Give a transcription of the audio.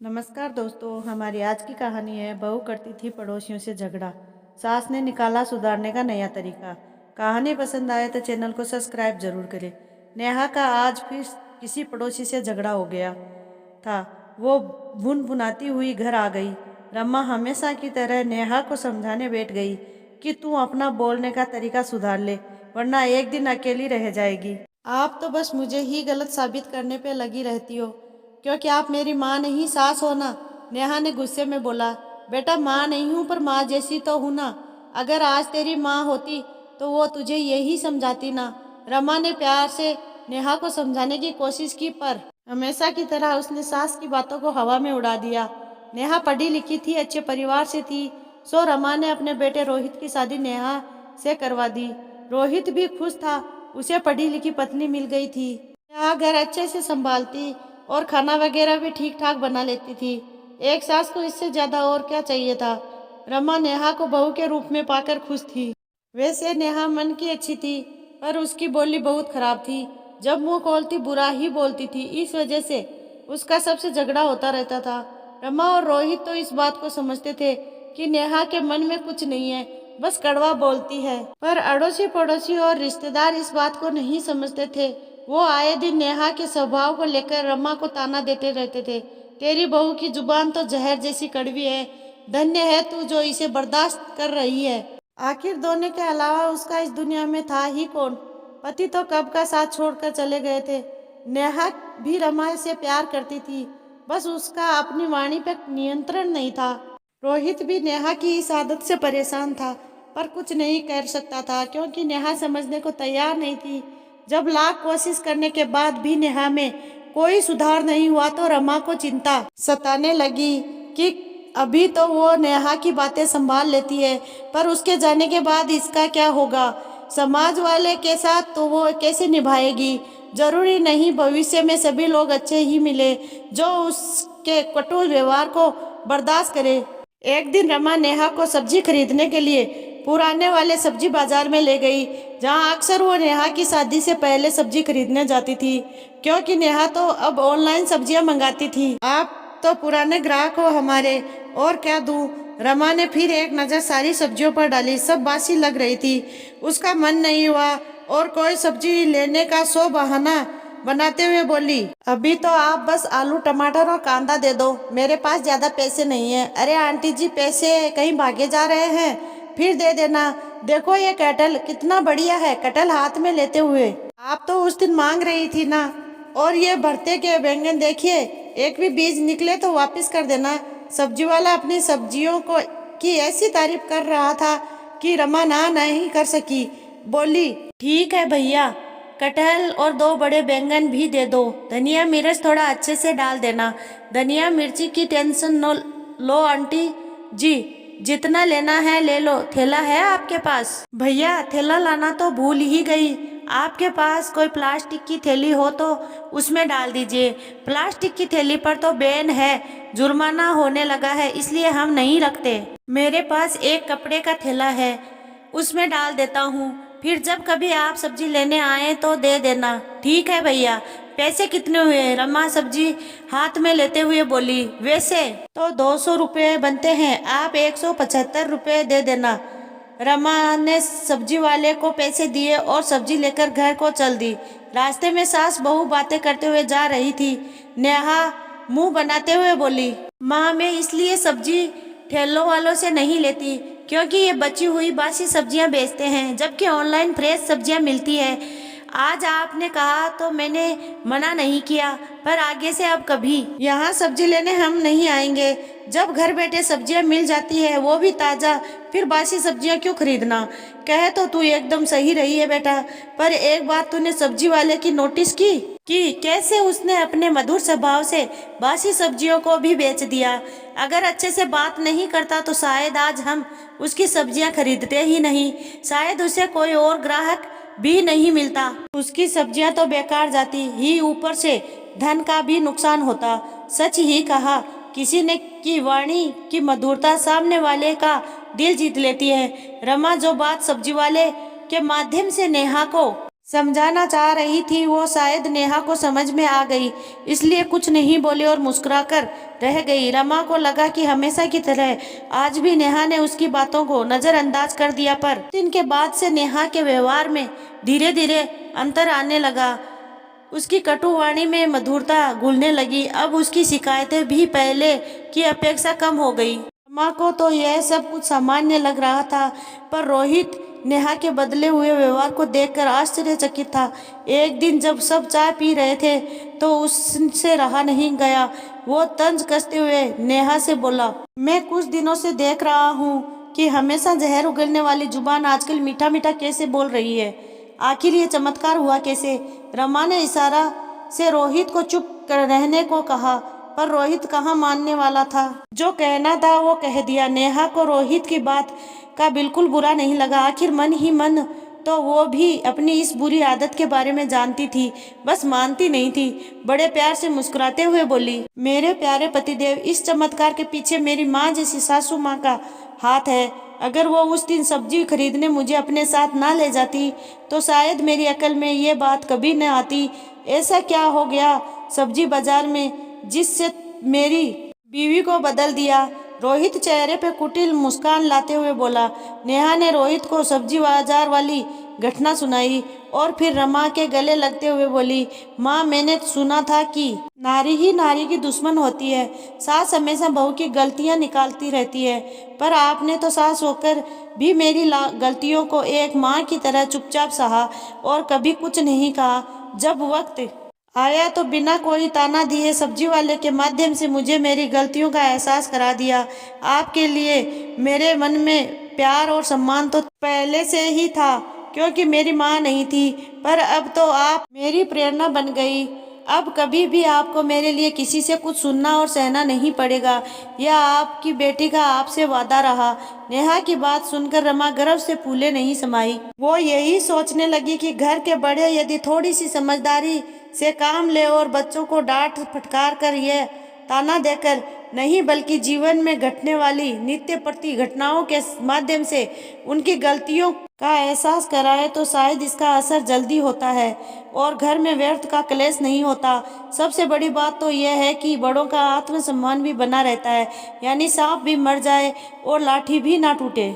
नमस्कार दोस्तों, हमारी आज की कहानी है बहू करती थी पड़ोसियों से झगड़ा। सास ने निकाला सुधारने का नया तरीका। कहानी पसंद आए तो चैनल को सब्सक्राइब जरूर करें। नेहा का आज फिर किसी पड़ोसी से झगड़ा हो गया था। वो भुनभुनाती हुई घर आ गई। रमा हमेशा की तरह नेहा को समझाने बैठ गई कि तू अपना बोलने का तरीका सुधार ले, वरना एक दिन अकेली रह जाएगी। आप तो बस मुझे ही गलत साबित करने पे लगी रहती हो, क्योंकि आप मेरी माँ नहीं सास हो ना। नेहा ने गुस्से में बोला। बेटा, माँ नहीं हूँ पर माँ जैसी तो हूँ ना। अगर आज तेरी माँ होती तो वो तुझे यही समझाती ना। रमा ने प्यार से नेहा को समझाने की कोशिश की, पर हमेशा की तरह उसने सास की बातों को हवा में उड़ा दिया। नेहा पढ़ी लिखी थी, अच्छे परिवार से थी, सो रमा ने अपने बेटे रोहित की शादी नेहा से करवा दी। रोहित भी खुश था, उसे पढ़ी लिखी पत्नी मिल गई थी। नेहा घर अच्छे से संभालती और खाना वगैरह भी ठीक ठाक बना लेती थी। एक सास को इससे ज्यादा और क्या चाहिए था। रमा नेहा को बहू के रूप में पाकर खुश थी। वैसे नेहा मन की अच्छी थी, पर उसकी बोली बहुत खराब थी। जब मुंह खोलती बुरा ही बोलती थी। इस वजह से उसका सबसे झगड़ा होता रहता था। रमा और रोहित तो इस बात को समझते थे कि नेहा के मन में कुछ नहीं है, बस कड़वा बोलती है। पर अड़ोसी पड़ोसी और रिश्तेदार इस बात को नहीं समझते थे। वो आए दिन नेहा के स्वभाव को लेकर रमा को ताना देते रहते थे। तेरी बहू की जुबान तो जहर जैसी कड़वी है, धन्य है तू जो इसे बर्दाश्त कर रही है। आखिर दोनों के अलावा उसका इस दुनिया में था ही कौन। पति तो कब का साथ छोड़कर चले गए थे। नेहा भी रमा से प्यार करती थी, बस उसका अपनी वाणी पर नियंत्रण नहीं था। रोहित भी नेहा की इस आदत से परेशान था, पर कुछ नहीं कर सकता था क्योंकि नेहा समझने को तैयार नहीं थी। जब लाख कोशिश करने के बाद भी नेहा में कोई सुधार नहीं हुआ तो रमा को चिंता सताने लगी कि अभी तो वो नेहा की बातें संभाल लेती है, पर उसके जाने के बाद इसका क्या होगा। समाज वाले के साथ तो वो कैसे निभाएगी। जरूरी नहीं भविष्य में सभी लोग अच्छे ही मिले जो उसके कटु व्यवहार को बर्दाश्त करे। एक दिन रमा नेहा को सब्जी खरीदने के लिए पुराने वाले सब्जी बाजार में ले गई, जहां अक्सर वो नेहा की शादी से पहले सब्जी खरीदने जाती थी, क्योंकि नेहा तो अब ऑनलाइन सब्जियां मंगाती थी। आप तो पुराने ग्राहक हो हमारे, और क्या दूं। रमा ने फिर एक नज़र सारी सब्जियों पर डाली। सब बासी लग रही थी। उसका मन नहीं हुआ और कोई सब्जी लेने का सो बहाना बनाते हुए बोली, अभी तो आप बस आलू टमाटर और कांदा दे दो, मेरे पास ज्यादा पैसे नहीं है। अरे आंटी जी, पैसे कहीं भागे जा रहे हैं, फिर दे देना। देखो ये कटहल कितना बढ़िया है। कटहल हाथ में लेते हुए, आप तो उस दिन मांग रही थी ना। और ये भरते के बैंगन देखिए, एक भी बीज निकले तो वापस कर देना। सब्जी वाला अपनी सब्जियों को की ऐसी तारीफ कर रहा था कि रमा ना नहीं कर सकी। बोली, ठीक है भैया, कटहल और 2 बड़े बैंगन भी दे दो। धनिया मिर्च थोड़ा अच्छे से डाल देना। धनिया मिर्ची की टेंशन न लो आंटी जी, जितना लेना है ले लो। थैला है आपके पास? भैया, थैला लाना तो भूल ही गई। आपके पास कोई प्लास्टिक की थैली हो तो उसमें डाल दीजिए। प्लास्टिक की थैली पर तो बैन है, जुर्माना होने लगा है, इसलिए हम नहीं रखते। मेरे पास एक कपड़े का थैला है, उसमें डाल देता हूँ। फिर जब कभी आप सब्जी लेने आए तो दे देना। ठीक है भैया। पैसे कितने हुए? रमा सब्जी हाथ में लेते हुए बोली, वैसे तो 200 रुपये बनते हैं, आप 175 रुपये दे देना। रमा ने सब्जी वाले को पैसे दिए और सब्जी लेकर घर को चल दी। रास्ते में सास बहू बातें करते हुए जा रही थी। नेहा मुंह बनाते हुए बोली, माँ, मैं इसलिए सब्जी ठेलों वालों से नहीं लेती क्योंकि ये बची हुई बासी सब्जियां बेचते हैं, जबकि ऑनलाइन फ्रेश सब्जियां मिलती है। आज आपने कहा तो मैंने मना नहीं किया, पर आगे से अब कभी यहाँ सब्जी लेने हम नहीं आएंगे। जब घर बैठे सब्जियां मिल जाती है, वो भी ताज़ा, फिर बासी सब्जियां क्यों खरीदना। कहे तो तू एकदम सही रही है बेटा, पर एक बार तूने सब्जी वाले की नोटिस की कि कैसे उसने अपने मधुर स्वभाव से बासी सब्जियों को भी बेच दिया। अगर अच्छे से बात नहीं करता तो शायद आज हम उसकी सब्जियां खरीदते ही नहीं, शायद उसे कोई और ग्राहक भी नहीं मिलता। उसकी सब्जियां तो बेकार जाती ही, ऊपर से धन का भी नुकसान होता। सच ही कहा किसी ने की वाणी की मधुरता सामने वाले का दिल जीत लेती है। रमा जो बात सब्जी वाले के माध्यम से नेहा को समझाना चाह रही थी वो, शायद नेहा को समझ में आ गई, इसलिए कुछ नहीं बोली और मुस्कुराकर रह गई। रमा को लगा कि हमेशा की तरह आज भी नेहा ने उसकी बातों को नजरअंदाज कर दिया, पर दिन के बाद से नेहा के व्यवहार में धीरे धीरे अंतर आने लगा। उसकी कटुवाणी में मधुरता घुलने लगी। अब उसकी शिकायतें भी पहले की अपेक्षा कम हो गई। रमा को तो यह सब कुछ सामान्य लग रहा था, पर रोहित नेहा के बदले हुए व्यवहार को देखकर आश्चर्यचकित था। एक दिन जब सब चाय पी रहे थे तो उससे रहा नहीं गया। वो तंज कसते हुए नेहा से बोला, मैं कुछ दिनों से देख रहा हूँ कि हमेशा जहर उगलने वाली जुबान आजकल मीठा मीठा कैसे बोल रही है। आखिर ये चमत्कार हुआ कैसे? रमा ने इशारा से रोहित को चुप कर रहने को कहा, पर रोहित कहाँ मानने वाला था। जो कहना था वो कह दिया। नेहा को रोहित की बात का बिल्कुल बुरा नहीं लगा। आखिर मन ही मन तो वो भी अपनी इस बुरी आदत के बारे में जानती थी, बस मानती नहीं थी। बड़े प्यार से मुस्कुराते हुए बोली, मेरे प्यारे पतिदेव, इस चमत्कार के पीछे मेरी माँ जैसी सासू माँ का हाथ है। अगर वो उस दिन सब्जी खरीदने मुझे अपने साथ ना ले जाती तो शायद मेरी अकल में ये बात कभी न आती। ऐसा क्या हो गया सब्जी बाजार में जिससे मेरी बीवी को बदल दिया? रोहित चेहरे पे कुटिल मुस्कान लाते हुए बोला। नेहा ने रोहित को सब्जी बाजार वाली घटना सुनाई और फिर रमा के गले लगते हुए बोली, माँ, मैंने सुना था कि नारी ही नारी की दुश्मन होती है। सास हमेशा बहू की गलतियाँ निकालती रहती है, पर आपने तो सास होकर भी मेरी गलतियों को एक माँ की तरह चुपचाप सहा और कभी कुछ नहीं कहा। जब वक्त आया तो बिना कोई ताना दिए सब्जी वाले के माध्यम से मुझे मेरी गलतियों का एहसास करा दिया। आपके लिए मेरे मन में प्यार और सम्मान तो पहले से ही था, क्योंकि मेरी माँ नहीं थी, पर अब तो आप मेरी प्रेरणा बन गई। अब कभी भी आपको मेरे लिए किसी से कुछ सुनना और सहना नहीं पड़ेगा। यह आपकी बेटी का आपसे वादा रहा। नेहा की बात सुनकर रमा गर्व से फूले नहीं समाई। वो यही सोचने लगी कि घर के बड़े यदि थोड़ी सी समझदारी से काम ले और बच्चों को डांट फटकार कर, यह ताना देकर नहीं बल्कि जीवन में घटने वाली नित्य प्रति घटनाओं के माध्यम से उनकी गलतियों का एहसास कराए तो शायद इसका असर जल्दी होता है और घर में व्यर्थ का क्लेश नहीं होता। सबसे बड़ी बात तो यह है कि बड़ों का आत्मसम्मान भी बना रहता है, यानी सांप भी मर जाए और लाठी भी ना टूटे।